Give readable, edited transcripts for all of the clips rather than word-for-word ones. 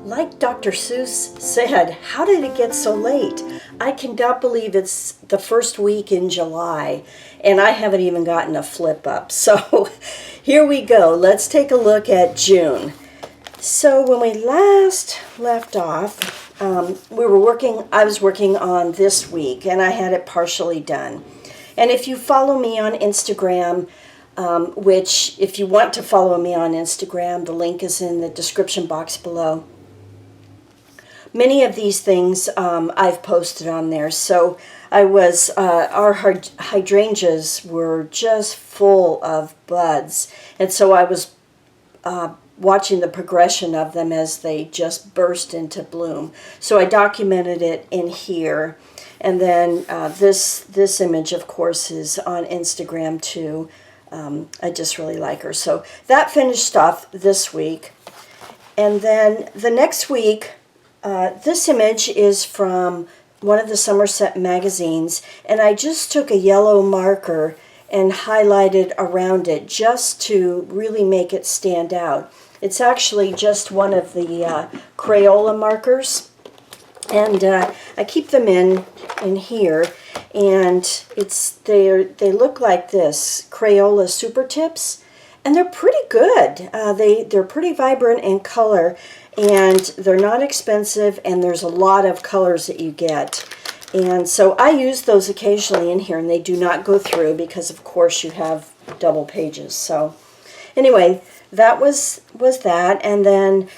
Like Dr. Seuss said, how did it get so late? I cannot believe it's the first week in July, and I haven't even gotten a flip up. So here we go. Let's take a look at June. So when we last left off, I was working on this week, and I had it partially done. And if you follow me on Instagram, which if you want to follow me on Instagram, the link is in the description box below. Many of these things I've posted on there. So our hydrangeas were just full of buds. And so I was watching the progression of them as they just burst into bloom. So I documented it in here. And then this image, of course, is on Instagram too. I just really like her. So that finished off this week. And then the next week, this image is from one of the Somerset magazines, and I just took a yellow marker and highlighted around it just to really make it stand out. It's actually just one of the Crayola markers, and I keep them in here, and they look like this, Crayola Super Tips, and they're pretty good. They're pretty vibrant in color, and they're not expensive, and there's a lot of colors that you get. And so I use those occasionally in here, and they do not go through because, of course, you have double pages. So anyway, that was that. And then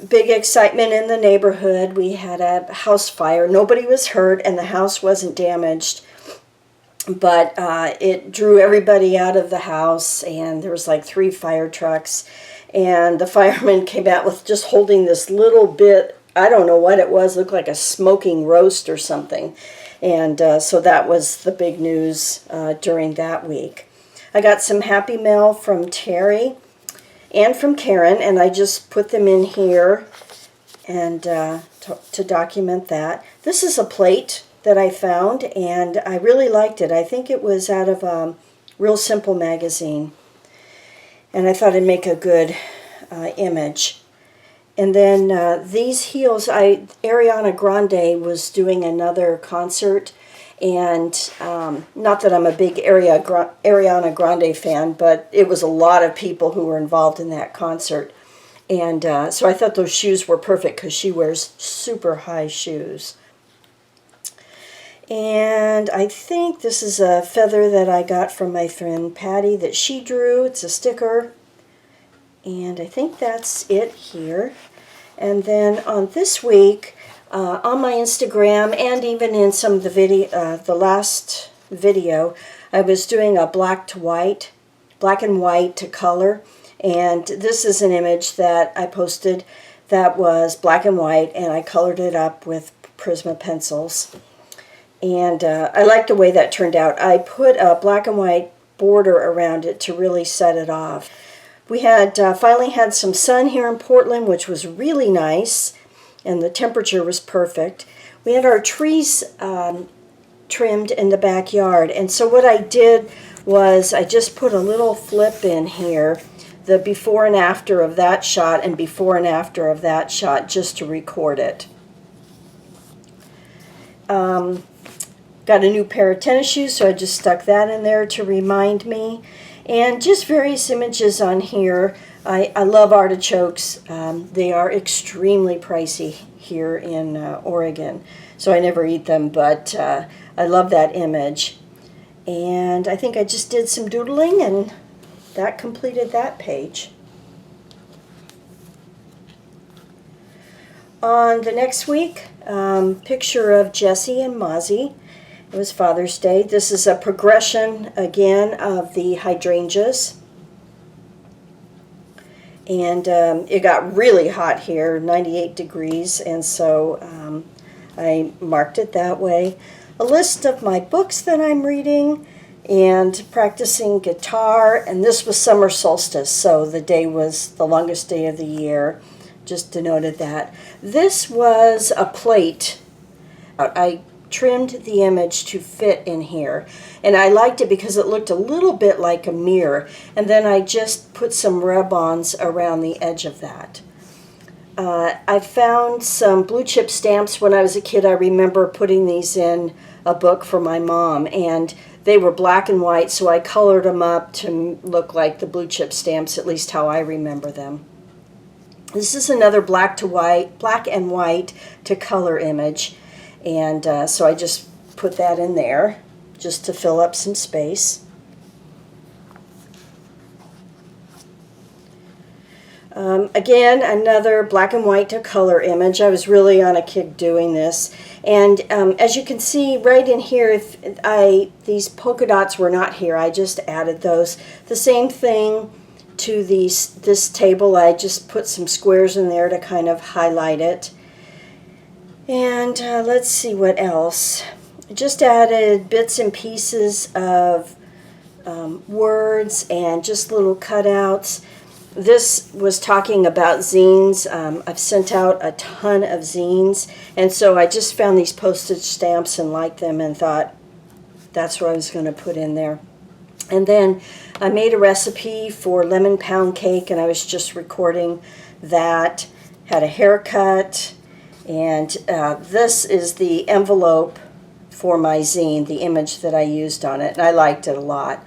big excitement in the neighborhood. We had a house fire. Nobody was hurt, and the house wasn't damaged. But it drew everybody out of the house, and there was like 3 fire trucks. And the fireman came out with just holding this little bit, I don't know what it was, looked like a smoking roast or something. And so that was the big news during that week. I got some happy mail from Terry and from Karen, and I just put them in here and to document that. This is a plate that I found, and I really liked it. I think it was out of Real Simple magazine. And I thought it'd make a good image. And then these heels, Ariana Grande was doing another concert, and not that I'm a big Ariana Grande fan, but it was a lot of people who were involved in that concert. And so I thought those shoes were perfect because she wears super high shoes. And I think this is a feather that I got from my friend Patty that she drew. It's a sticker. And I think that's it here. And then on this week, on my Instagram and even in some of the last video, I was doing a black and white to color. And this is an image that I posted that was black and white, and I colored it up with Prisma pencils. And I like the way that turned out. I put a black and white border around it to really set it off. We had finally had some sun here in Portland, which was really nice, and the temperature was perfect. We had our trees trimmed in the backyard, and so what I did was I just put a little flip in here, the before and after of that shot and before and after of that shot, just to record it. Got a new pair of tennis shoes, so I just stuck that in there to remind me. And just various images on here. I love artichokes. They are extremely pricey here in Oregon, so I never eat them, but I love that image. And I think I just did some doodling, and that completed that page. On the next week, picture of Jessie and Mozzie. It was Father's Day. This is a progression, again, of the hydrangeas. And it got really hot here, 98 degrees, and so I marked it that way. A list of my books that I'm reading and practicing guitar, and this was summer solstice, so the day was the longest day of the year, just denoted that. This was a plate. I trimmed the image to fit in here, and I liked it because it looked a little bit like a mirror, and then I just put some rub-ons around the edge of that. I found some blue chip stamps when I was a kid. I remember putting these in a book for my mom, and they were black and white, so I colored them up to look like the blue chip stamps, at least how I remember them. This is another black and white to color image, and so I just put that in there just to fill up some space. Again, another black and white to color image. I was really on a kick doing this. And as you can see right in here, these polka dots were not here, I just added those. The same thing to this table. I just put some squares in there to kind of highlight it. And let's see what else. I just added bits and pieces of words and just little cutouts. This was talking about zines. I've sent out a ton of zines, and so I just found these postage stamps and liked them and thought that's what I was going to put in there. And then I made a recipe for lemon pound cake, and I was just recording that. Had a haircut, and this is the envelope for my zine, the image that I used on it, and I liked it a lot.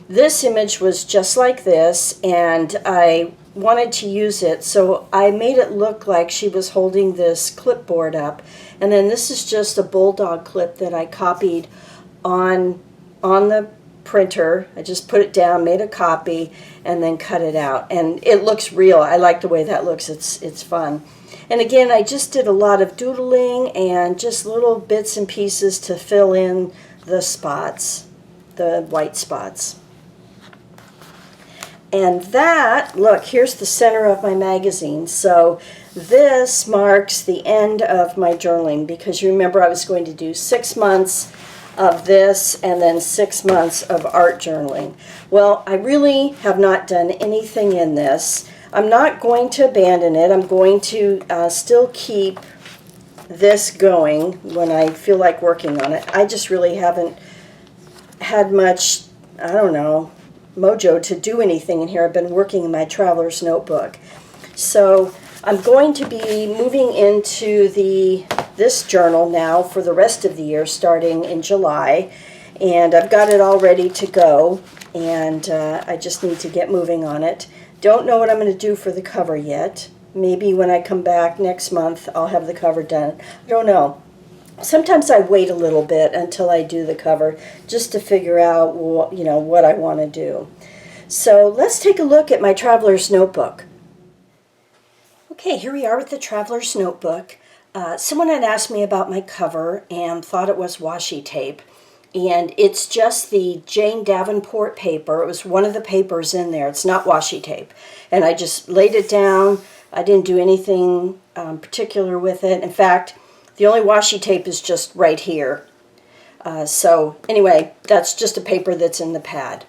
This image was just like this, and I wanted to use it, so I made it look like she was holding this clipboard up. And then this is just a bulldog clip that I copied on the printer. I just put it down, made a copy, and then cut it out. And it looks real. I like the way that looks. It's fun. And again, I just did a lot of doodling and just little bits and pieces to fill in the spots, the white spots. And that, look, here's the center of my magazine. So this marks the end of my journaling, because you remember I was going to do 6 months of this and then 6 months of art journaling. Well, I really have not done anything in this. I'm not going to abandon it. I'm going to still keep this going when I feel like working on it. I just really haven't had much, I don't know, mojo to do anything in here. I've been working in my traveler's notebook. So I'm going to be moving into this journal now for the rest of the year, starting in July. And I've got it all ready to go, and I just need to get moving on it. Don't know what I'm going to do for the cover yet. Maybe when I come back next month, I'll have the cover done. I don't know. Sometimes I wait a little bit until I do the cover just to figure out what I want to do. So let's take a look at my traveler's notebook. Okay, here we are with the traveler's notebook. Someone had asked me about my cover and thought it was washi tape. And it's just the Jane Davenport paper. It was one of the papers in there. It's not washi tape. And I just laid it down. I didn't do anything particular with it. In fact, the only washi tape is just right here. So anyway, that's just a paper that's in the pad.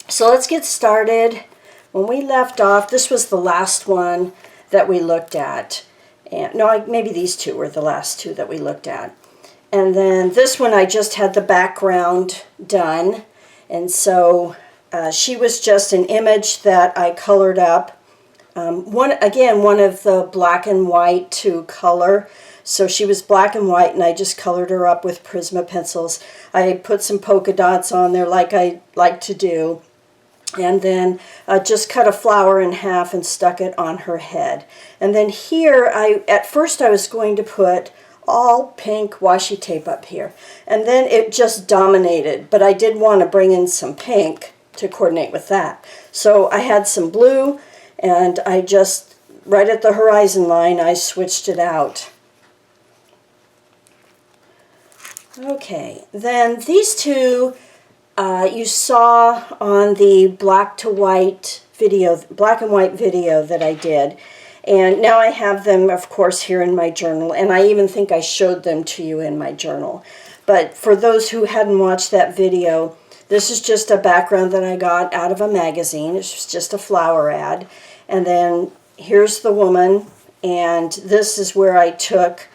So let's get started. When we left off, this was the last one that we looked at. And no, maybe these two were the last two that we looked at. And then this one I just had the background done. And so she was just an image that I colored up. One of the black and white to color. So she was black and white, and I just colored her up with Prisma pencils. I put some polka dots on there like I like to do. And then just cut a flower in half and stuck it on her head. And then here, at first I was going to put all pink washi tape up here. And then it just dominated, but I did want to bring in some pink to coordinate with that. So I had some blue, and I just, right at the horizon line, I switched it out. Okay, then these two you saw on the black to white video, black and white video that I did. And now I have them, of course, here in my journal, and I even think I showed them to you in my journal. But for those who hadn't watched that video, this is just a background that I got out of a magazine. It's just a flower ad. And then here's the woman, and this is where I took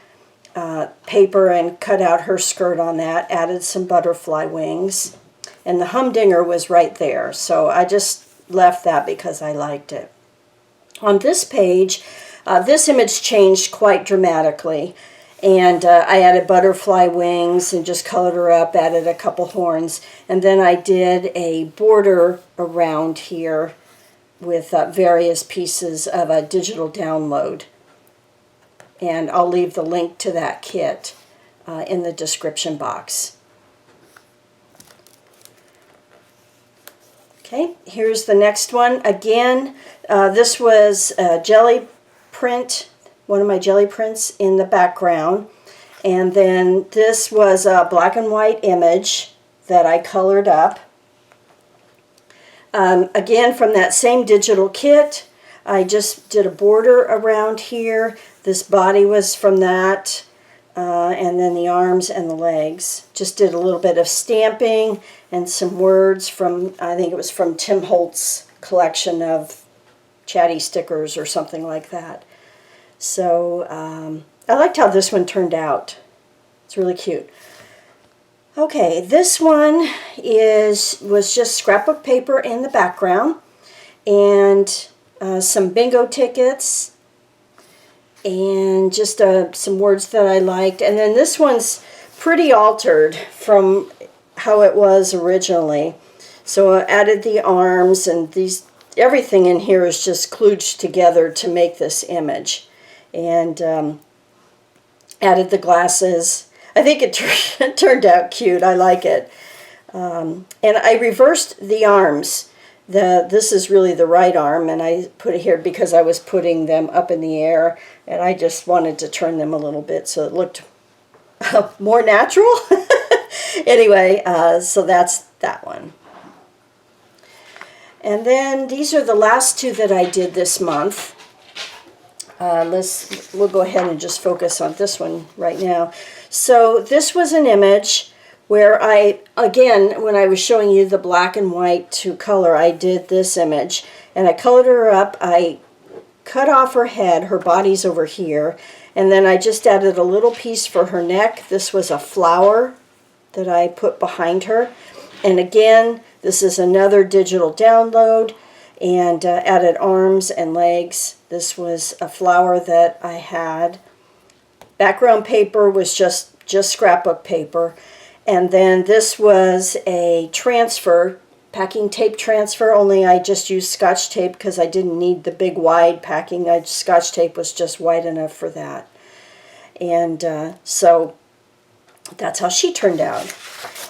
paper and cut out her skirt on that, added some butterfly wings, and the humdinger was right there. So I just left that because I liked it. On this page, this image changed quite dramatically, and I added butterfly wings and just colored her up, added a couple horns, and then I did a border around here with various pieces of a digital download. And I'll leave the link to that kit in the description box. Okay, here's the next one. Again, this was a jelly print, one of my jelly prints in the background. And then this was a black and white image that I colored up. Again, from that same digital kit, I just did a border around here. This body was from that, and then the arms and the legs. Just did a little bit of stamping and some words from, I think it was from Tim Holtz's collection of chatty stickers or something like that. So I liked how this one turned out. It's really cute. Okay, this one was just scrapbook paper in the background, and some bingo tickets, and just some words that I liked. And then this one's pretty altered from how it was originally. So I added the arms, and everything in here is just kludged together to make this image. And added the glasses. I think it turned out cute. I like it. And I reversed the arms. This is really the right arm, and I put it here because I was putting them up in the air, and I just wanted to turn them a little bit so it looked more natural. Anyway, so that's that one. And then these are the last two that I did this month. We'll go ahead and just focus on this one right now. So this was an image where again, when I was showing you the black and white to color, I did this image, and I colored her up. I cut off her head, her body's over here, and then I just added a little piece for her neck. This was a flower that I put behind her. And again, this is another digital download, and added arms and legs. This was a flower that I had. Background paper was just scrapbook paper. And then this was a transfer, packing tape transfer, only I just used Scotch tape because I didn't need the big wide packing. Scotch tape was just wide enough for that. And so that's how she turned out.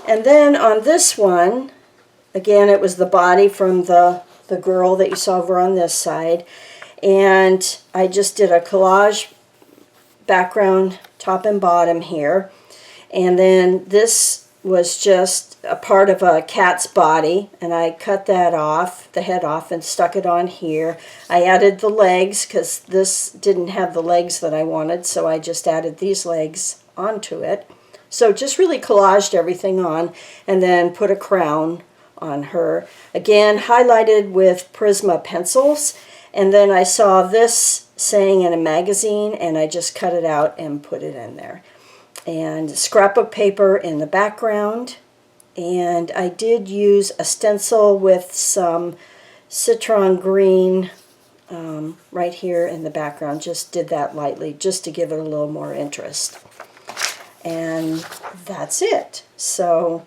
And then on this one, again, it was the body from the girl that you saw over on this side. And I just did a collage background, top and bottom here. And then this was just a part of a cat's body, and I cut that off, the head off, and stuck it on here. I added the legs because this didn't have the legs that I wanted, so I just added these legs onto it. So just really collaged everything on, and then put a crown on her. Again, highlighted with Prisma pencils, and then I saw this saying in a magazine, and I just cut it out and put it in there. And scrapbook paper in the background, and I did use a stencil with some citron green right here in the background. Just did that lightly just to give it a little more interest. And that's it. So,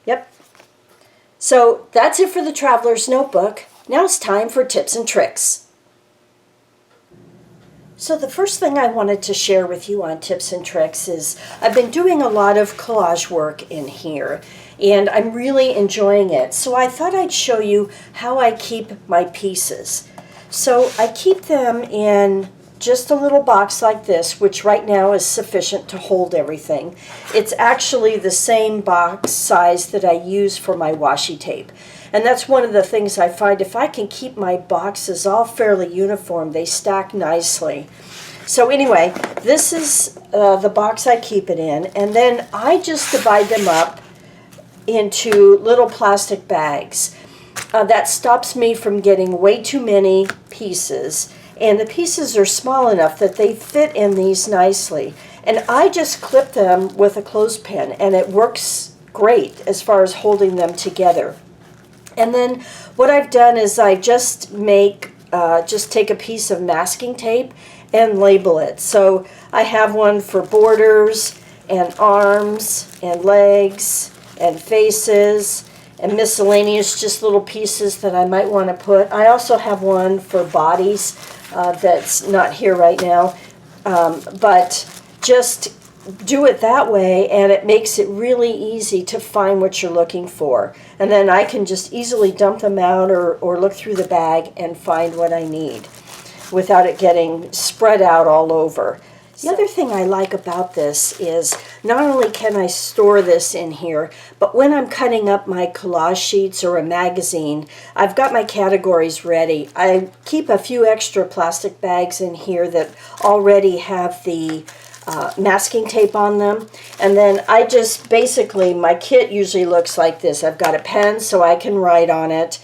yep. So that's it for the Traveler's Notebook. Now it's time for tips and tricks. So the first thing I wanted to share with you on tips and tricks is I've been doing a lot of collage work in here, and I'm really enjoying it. So I thought I'd show you how I keep my pieces. So I keep them in just a little box like this, which right now is sufficient to hold everything. It's actually the same box size that I use for my washi tape. And that's one of the things I find. If I can keep my boxes all fairly uniform, they stack nicely. So anyway, this is the box I keep it in, and then I just divide them up into little plastic bags. That stops me from getting way too many pieces, and the pieces are small enough that they fit in these nicely. And I just clip them with a clothespin, and it works great as far as holding them together. And then what I've done is I just take a piece of masking tape and label it. So I have one for borders and arms and legs and faces and miscellaneous, just little pieces that I might want to put. I also have one for bodies that's not here right now, but just do it that way, and it makes it really easy to find what you're looking for. And then I can just easily dump them out or look through the bag and find what I need without it getting spread out all over. The other thing I like about this is not only can I store this in here, but when I'm cutting up my collage sheets or a magazine, I've got my categories ready. I keep a few extra plastic bags in here that already have the masking tape on them, and then I just basically, my kit usually looks like this. I've got a pen so I can write on it.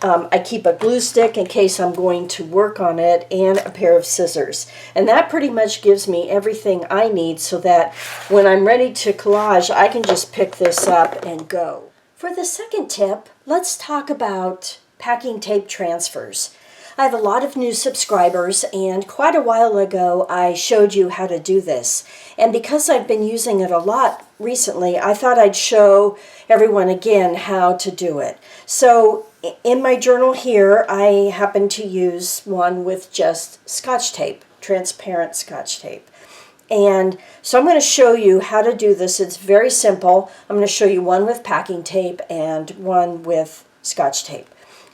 I keep a glue stick in case I'm going to work on it, and a pair of scissors. And that pretty much gives me everything I need so that when I'm ready to collage, I can just pick this up and go. For the second tip, let's talk about packing tape transfers. I have a lot of new subscribers, and quite a while ago I showed you how to do this. And because I've been using it a lot recently, I thought I'd show everyone again how to do it. So in my journal here, I happen to use one with just Scotch tape, transparent Scotch tape. And so I'm going to show you how to do this. It's very simple. I'm going to show you one with packing tape and one with Scotch tape.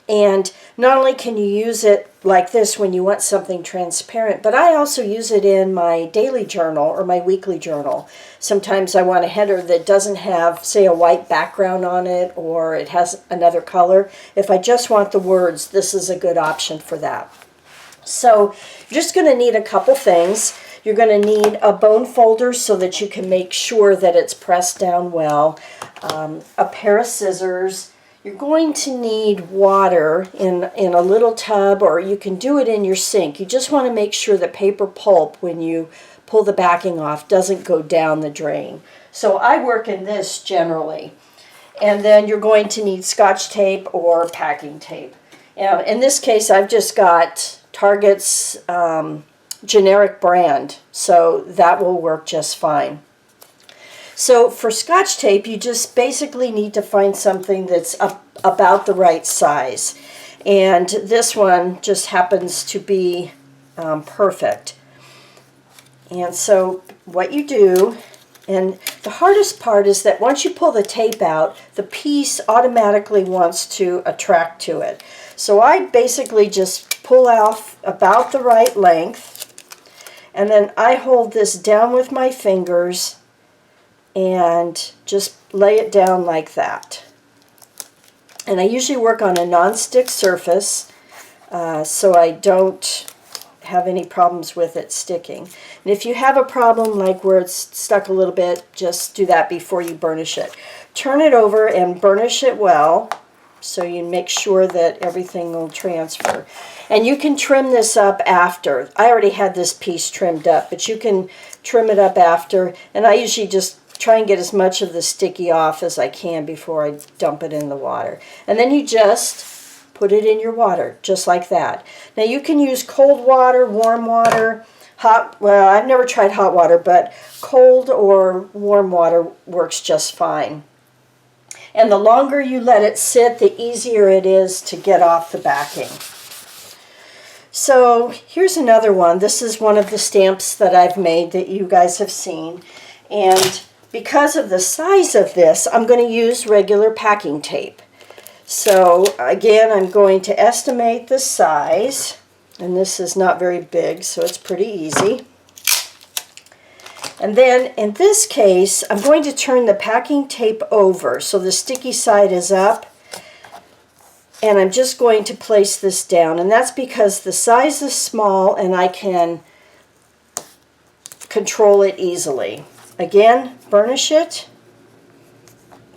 And not only can you use it like this when you want something transparent, but I also use it in my daily journal or my weekly journal. Sometimes I want a header that doesn't have, say, a white background on it, or it has another color. If I just want the words, this is a good option for that. So you're just going to need a couple things. You're going to need a bone folder so that you can make sure that it's pressed down well, a pair of scissors. You're going to need water in a little tub, or you can do it in your sink. You just want to make sure the paper pulp, when you pull the backing off, doesn't go down the drain. So I work in this generally. And then you're going to need Scotch tape or packing tape. Now, in this case, I've just got Target's generic brand, so that will work just fine. So for Scotch tape, you just basically need to find something that's about the right size. And this one just happens to be perfect. And so what you do, and the hardest part is that once you pull the tape out, the piece automatically wants to attract to it. So I basically just pull off about the right length, and then I hold this down with my fingers and just lay it down like that. And I usually work on a non-stick surface so I don't have any problems with it sticking. And if you have a problem like where it's stuck a little bit, just do that before you burnish it. Turn it over and burnish it well so you make sure that everything will transfer. And you can trim this up after. I already had this piece trimmed up, but you can trim it up after. And I usually just try and get as much of the sticky off as I can before I dump it in the water. And then you just put it in your water, just like that. Now you can use cold water, warm water, hot, well, I've never tried hot water, but cold or warm water works just fine. And the longer you let it sit, the easier it is to get off the backing. So here's another one. This is one of the stamps that I've made that you guys have seen. And because of the size of this, I'm going to use regular packing tape. So again, I'm going to estimate the size, and this is not very big, so it's pretty easy. And then in this case, I'm going to turn the packing tape over so the sticky side is up, And I'm just going to place this down, and that's because the size is small and I can control it easily. Again, burnish it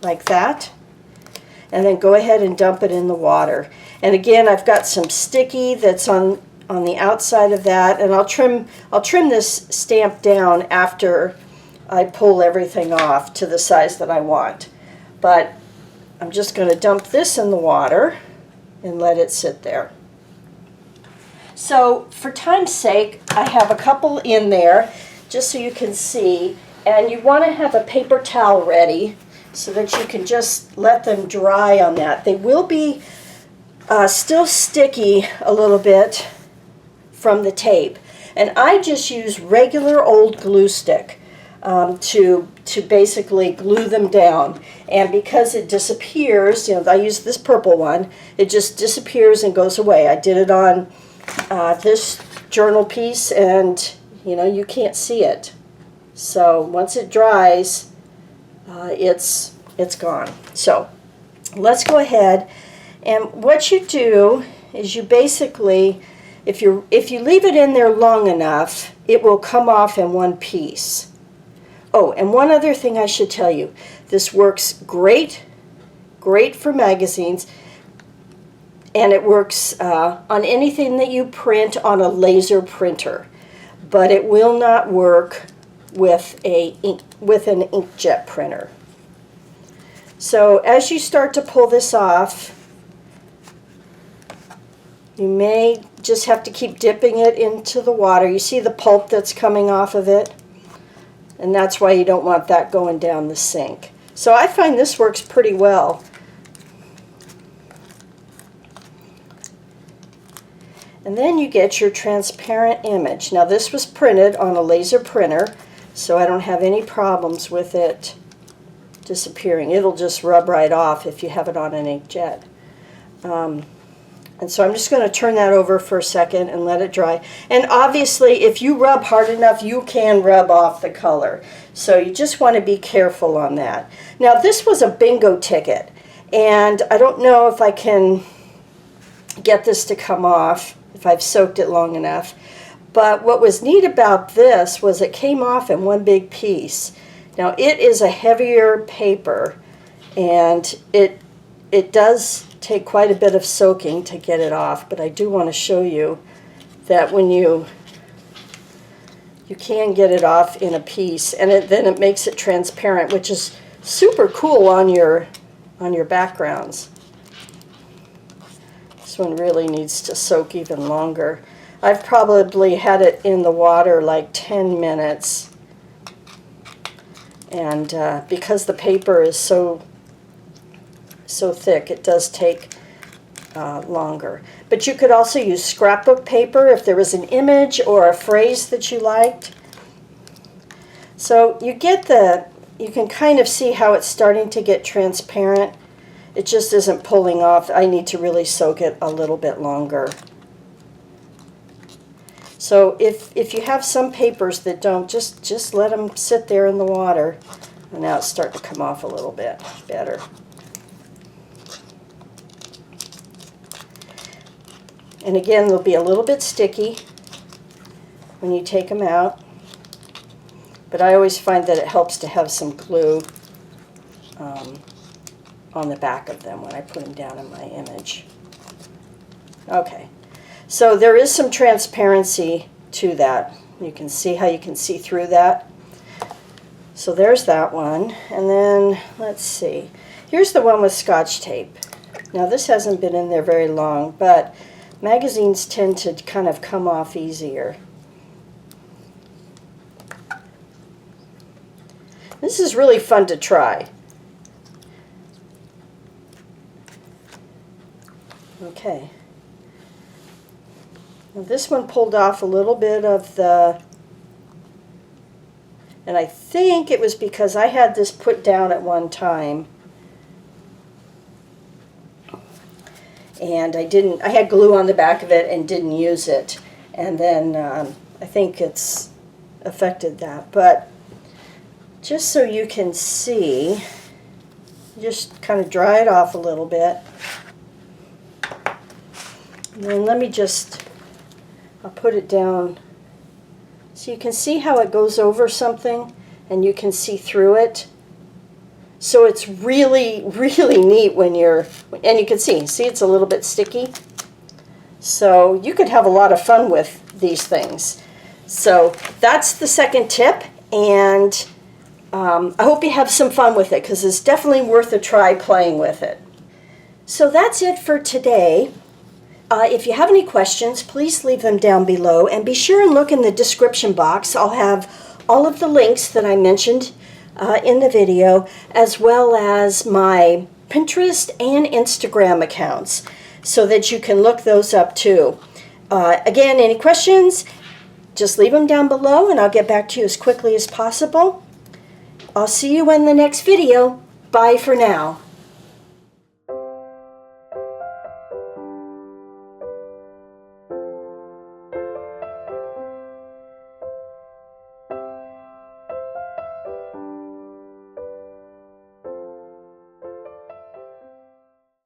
like that, and then go ahead and dump it in the water. And again, I've got some sticky that's on the outside of that, and I'll trim this stamp down after I pull everything off to the size that I want. But I'm just going to dump this in the water and let it sit there. So for time's sake, I have a couple in there just so you can see, and you want to have a paper towel ready so that you can just let them dry on that. They will be still sticky a little bit from the tape, and I just use regular old glue stick to basically glue them down. And because it disappears, you know, I use this purple one, it just disappears and goes away. I did it on this journal piece, and you know, you can't see it. So once it dries, it's gone. So let's go ahead, and what you do is you basically, if you leave it in there long enough, it will come off in one piece. Oh, and one other thing I should tell you, this works great for magazines, and it works on anything that you print on a laser printer, but it will not work with an inkjet printer. So as you start to pull this off, you may just have to keep dipping it into the water. You see the pulp that's coming off of it? And that's why you don't want that going down the sink. So I find this works pretty well. And then you get your transparent image. Now this was printed on a laser printer, so I don't have any problems with it disappearing. It'll just rub right off if you have it on an inkjet. And so I'm just going to turn that over for a second and let it dry. And obviously, if you rub hard enough, you can rub off the color. So you just want to be careful on that. Now, this was a bingo ticket, and I don't know if I can get this to come off if I've soaked it long enough. But what was neat about this was it came off in one big piece. Now, it is a heavier paper, and it does take quite a bit of soaking to get it off, but I do want to show you that when you can get it off in a piece, and then it makes it transparent, which is super cool on your backgrounds. This one really needs to soak even longer. I've probably had it in the water like 10 minutes, and because the paper is so thick, it does take longer. But you could also use scrapbook paper if there was an image or a phrase that you liked. So you can kind of see how it's starting to get transparent. It just isn't pulling off. I need to really soak it a little bit longer. So if you have some papers that don't, just let them sit there in the water. And now it's starting to come off a little bit better. And again, they'll be a little bit sticky when you take them out. But I always find that it helps to have some glue on the back of them when I put them down in my image. Okay, so there is some transparency to that. You can see how you can see through that. So there's that one. And then, let's see. Here's the one with Scotch tape. Now this hasn't been in there very long, but magazines tend to kind of come off easier. This is really fun to try. Okay. Now this one pulled off a little bit of the, and I think it was because I had this put down at one time. And I had glue on the back of it and didn't use it. And then I think it's affected that. But just so you can see, just kind of dry it off a little bit. And then let me just, I'll put it down so you can see how it goes over something and you can see through it. So it's really, really neat when you're, and you can see it's a little bit sticky. So you could have a lot of fun with these things. So that's the second tip, and I hope you have some fun with it because it's definitely worth a try playing with it. So that's it for today. If you have any questions, please leave them down below, and be sure and look in the description box. I'll have all of the links that I mentioned in the video, as well as my Pinterest and Instagram accounts, so that you can look those up too. Again, any questions, just leave them down below and I'll get back to you as quickly as possible. I'll see you in the next video. Bye for now.